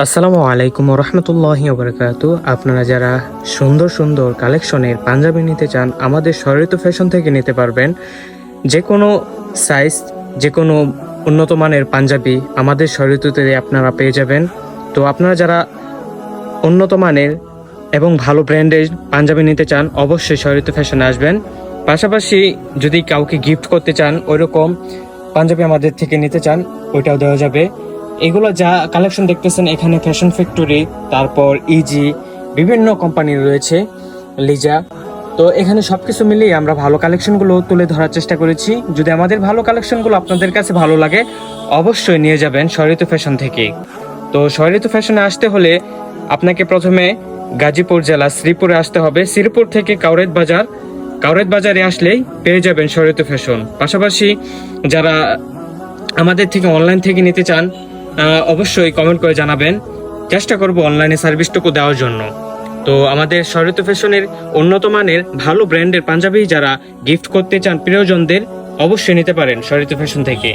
আসসালামু আলাইকুম রহমতুল্লাহি ওবরাকাতু। আপনারা যারা সুন্দর সুন্দর কালেকশনের পাঞ্জাবি নিতে চান আমাদের শরীয়ত ফ্যাশন থেকে নিতে পারবেন। যে কোনো সাইজ, যে কোনো উন্নত মানের পাঞ্জাবি আমাদের শরীয়ততে আপনারা পেয়ে যাবেন। তো আপনারা যারা উন্নত মানের এবং ভালো ব্র্যান্ডের পাঞ্জাবি নিতে চান অবশ্যই শরীয়ত ফ্যাশনে আসবেন। পাশাপাশি যদি কাউকে গিফট করতে চান ওইরকম পাঞ্জাবি আমাদের থেকে নিতে চান ওইটাও দেওয়া যাবে। এগুলো যা কালেকশন দেখতেছেন এখানে ফ্যাশন ফ্যাক্টরি, তারপর ইজি, বিভিন্ন কোম্পানির রয়েছে, লিজা। তো এখানে সবকিছু মিলিয়ে আমরা ভালো কালেকশনগুলো তুলে ধরার চেষ্টা করেছি। যদি আমাদের ভালো কালেকশনগুলো আপনাদের কাছে ভালো লাগে অবশ্যই নিয়ে যাবেন শরীয়ত ফ্যাশন থেকে। তো শরীয়ত ফ্যাশনে আসতে হলে আপনাকে প্রথমে গাজীপুর জেলা শ্রীপুরে আসতে হবে। শ্রীপুর থেকে কাউরেদ বাজারে আসলেই পেয়ে যাবেন শরীয়ত ফ্যাশন। পাশাপাশি যারা আমাদের থেকে অনলাইন থেকে নিতে চান অবশ্যই কমেন্ট করে জানাবেন, চেষ্টা করব অনলাইনে সার্ভিসটুকু দেওয়ার জন্য। তো আমাদের শরীয়ত ফ্যাশনের উন্নত মানের ভালো ব্র্যান্ডের পাঞ্জাবি যারা গিফট করতে চান প্রিয়জনদের অবশ্যই নিতে পারেন শরীয়ত ফ্যাশন থেকে।